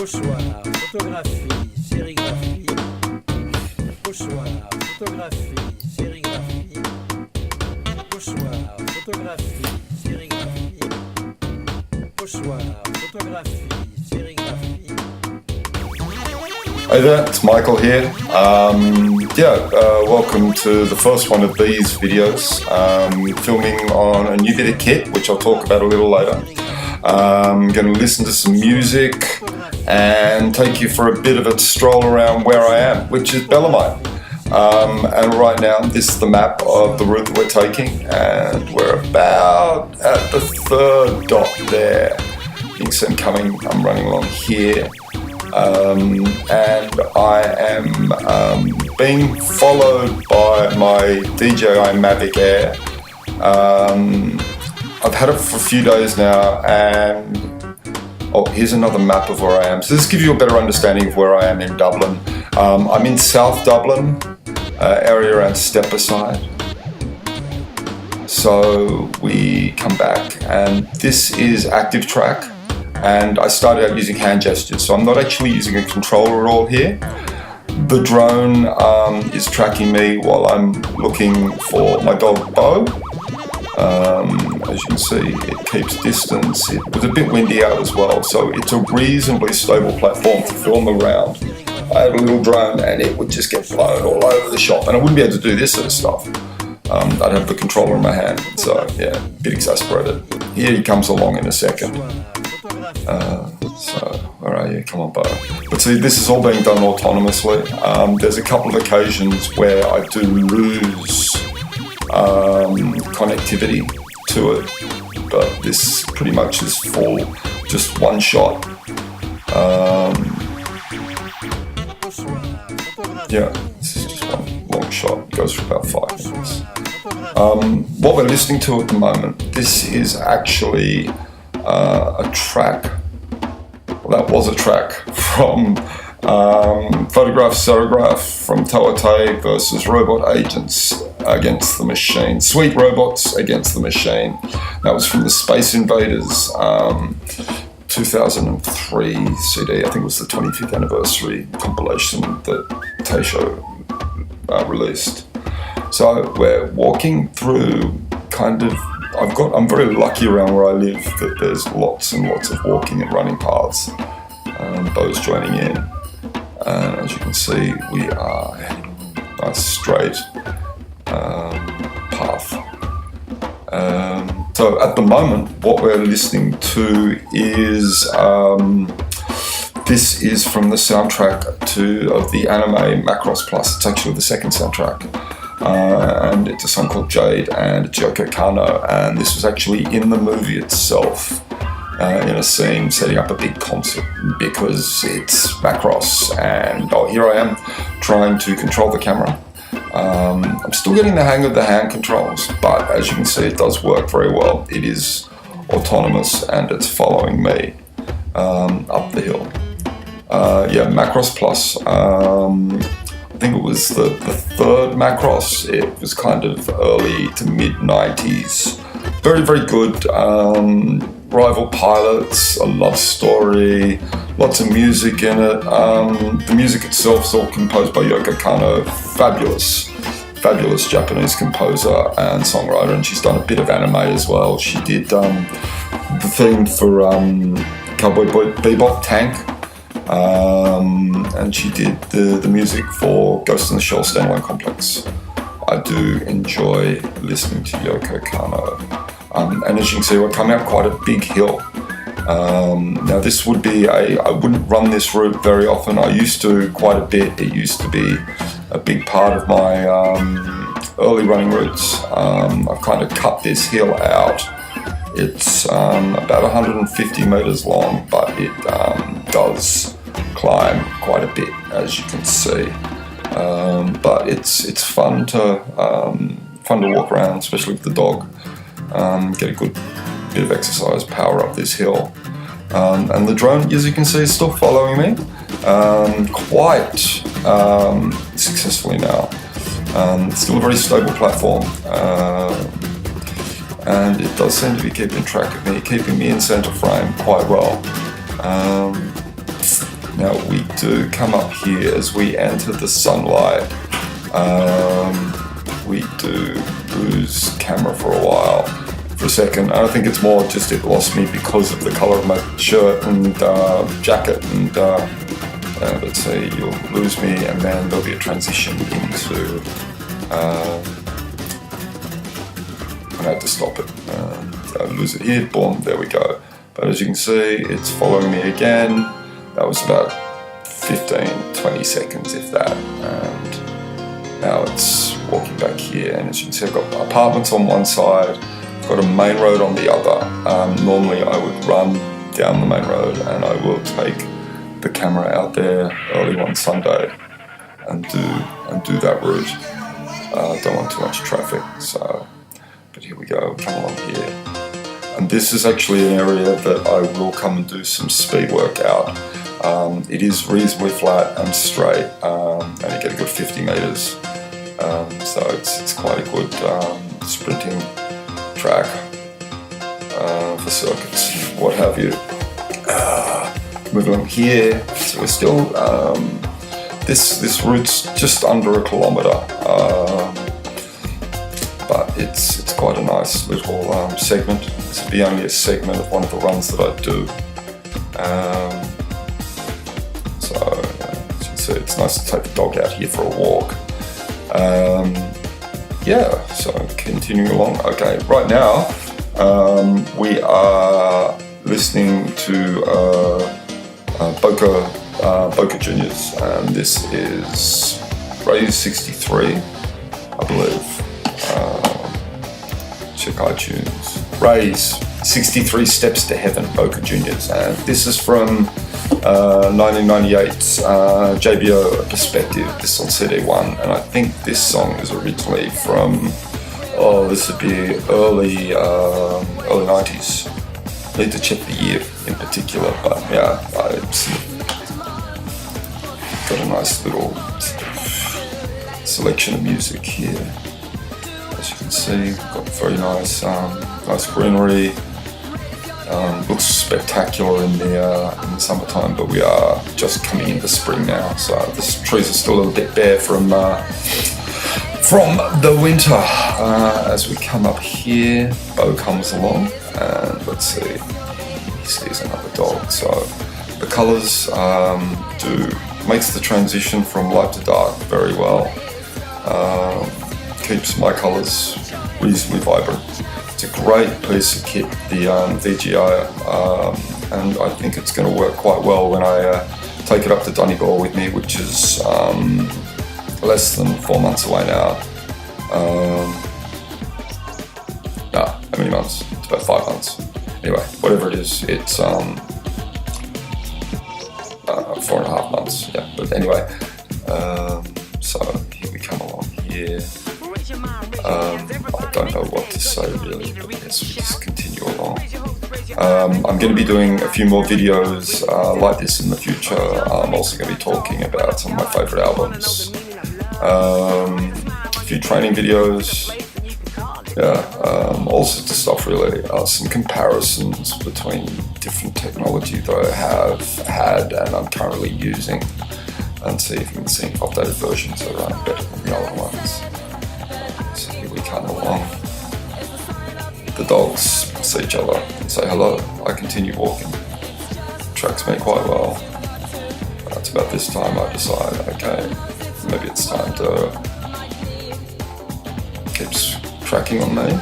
Pochoir, photographie, sérigraphie. Pochoir, photographie, sérigraphie. Pochoir, photographie, sérigraphie. Pochoir, photographie, sérigraphie. Hey there, it's Michael here. Welcome to the first one of these videos. Filming on a new bit of kit, which I'll talk about a little later. I'm going to listen to some music and take you for a bit of a stroll around where I am, which is Bellarmine. And right now, this is the map of the route that we're taking, and we're about at the third dot there. You can see I'm running along here. And I am being followed by my DJI Mavic Air. I've had it for a few days now, and here's another map of where I am. So this gives you a better understanding of where I am in Dublin. I'm in South Dublin, area around Stepaside. So we come back, and this is active track. And I started out using hand gestures, so I'm not actually using a controller at all here. The drone is tracking me while I'm looking for my dog Bo. As you can see, it keeps distance. It was a bit windy out as well, so it's a reasonably stable platform to film around. I had a little drone and it would just get blown all over the shop, and I wouldn't be able to do this sort of stuff. I'd have the controller in my hand, so yeah, a bit exasperated. Here he comes along in a second. So, where are you? Come on, Bo. But see, this is all being done autonomously. There's a couple of occasions where I do lose connectivity to it, but this pretty much is full, just one shot. This is just one long shot. It goes for about 5 minutes. What we're listening to at the moment, this is actually a track. Well, that was a track from Photograph Serigraph from Tawate versus Robot Agents Against the Machine. Sweet Robots Against the Machine. That was from the Space Invaders 2003 CD. I think it was the 25th anniversary compilation that Taisho released. So we're walking through I'm very lucky around where I live that there's lots and lots of walking and running paths. Bo's joining in. And as you can see, we are heading a nice straight path. So at the moment, what we're listening to is this is from the soundtrack of the anime Macross Plus. It's actually the second soundtrack. And it's a song called Jade, and it's Yoko Kanno, and this was actually in the movie itself, in a scene setting up a big concert, because it's Macross, and here I am trying to control the camera. I'm still getting the hang of the hand controls, but as you can see, it does work very well. It is autonomous and it's following me up the hill. Macross Plus. I think it was the third Macross. It was kind of early to mid 90s. Very, very good. Rival pilots, a love story, lots of music in it. The music itself is all composed by Yoko Kanno. Fabulous Japanese composer and songwriter, and she's done a bit of anime as well. She did the theme for Cowboy Bebop Tank. And she did the music for Ghost in the Shell Standalone Complex. I do enjoy listening to Yoko Kanno. And as you can see, we're coming up quite a big hill. Now this would be I wouldn't run this route very often. I used to quite a bit. It used to be a big part of my early running routes. I've kind of cut this hill out. It's about 150 meters long, but it does climb quite a bit, as you can see. But it's fun to walk around, especially with the dog. Get a good bit of exercise, power up this hill. And the drone, as you can see, is still following me quite successfully now. Still a very stable platform. And it does seem to be keeping track of me, keeping me in center frame quite well. Now we do come up here as we enter the sunlight. We do lose camera for a while, for a second. I think it's more just it lost me because of the colour of my shirt and jacket. And let's say you'll lose me, and then there'll be a transition into. I had to stop it. I lose it here. Boom. There we go. But as you can see, it's following me again. That was about 15-20 seconds, if that. And now it's walking back here, and as you can see, I've got apartments on one side, I've got a main road on the other. Normally I would run down the main road, and I will take the camera out there early one Sunday and do that route. Don't want too much traffic, so. But here we go. Come along here. And this is actually an area that I will come and do some speed work out. It is reasonably flat and straight, and you get a good 50 metres. So it's quite a good sprinting track for circuits, what have you. Moving on here, so we're still, this route's just under a kilometre, but it's quite a nice little segment. This will be only a segment of one of the runs that I do. So as you can see, it's nice to take the dog out here for a walk. Yeah, so continuing along. Okay, right now we are listening to Boca Juniors, and this is Raise 63, I believe. Check iTunes. Raise 63 Steps to Heaven, Boca Juniors, and this is from 1998's JBO Perspective. This on CD1, and I think this song is originally from this would be early 90s. Need to check the year in particular, but yeah, it's got a nice little selection of music here. As you can see, got very nice, nice greenery. Looks spectacular in the summertime, but we are just coming into spring now, so the trees are still a little bit bare from the winter. As we come up here, Bo comes along, and let's see, he sees another dog. So the colours makes the transition from light to dark very well. Keeps my colours reasonably vibrant. It's a great piece of kit, the VGI, and I think it's going to work quite well when I take it up to Donegal with me, which is less than 4 months away now. How many months? It's about 5 months. Anyway, whatever it is, it's 4.5 months. Yeah, but anyway, so here we come along here. I don't know what to say really, but yes, we just continue along. I'm going to be doing a few more videos like this in the future. I'm also going to be talking about some of my favourite albums, a few training videos, all sorts of stuff really, some comparisons between different technology that I have had and I'm currently using, and see if we can see updated versions that are running better than the older ones. So here we come along. The dogs see each other and say hello. I continue walking. Tracks me quite well. It's about this time I decide, okay, maybe it's time to keeps tracking on me.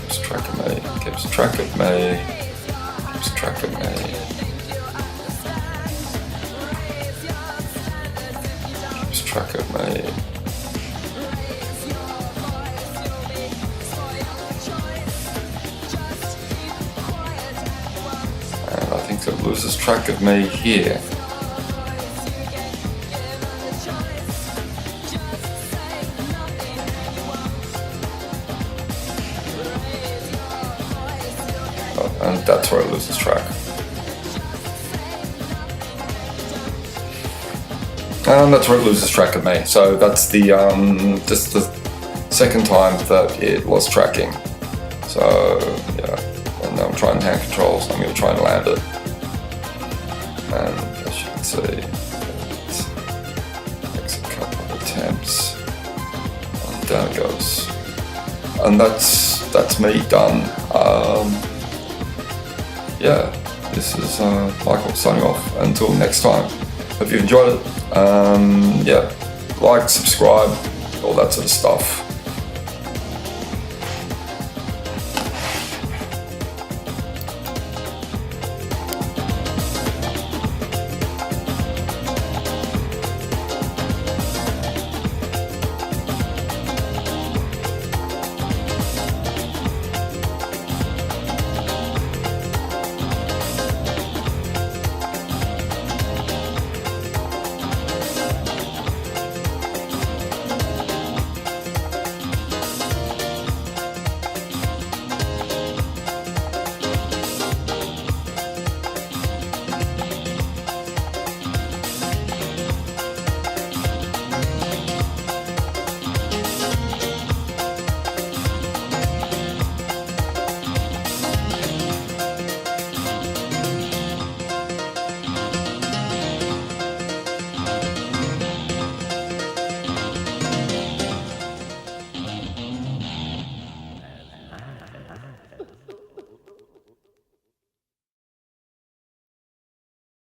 Keeps track of me, keeps track of me, keeps track of me. Track of me. And I think it loses track of me here. And that's where it loses track. And that's where it loses track of me. So that's the just the second time that it lost tracking. So yeah, try hand controls. I'm going to try and land it. And as you can see, it takes a couple of attempts. And down it goes. And that's me done. Yeah, this is Michael signing off. Until next time. Hope you enjoyed it. Yeah, like, subscribe, all that sort of stuff.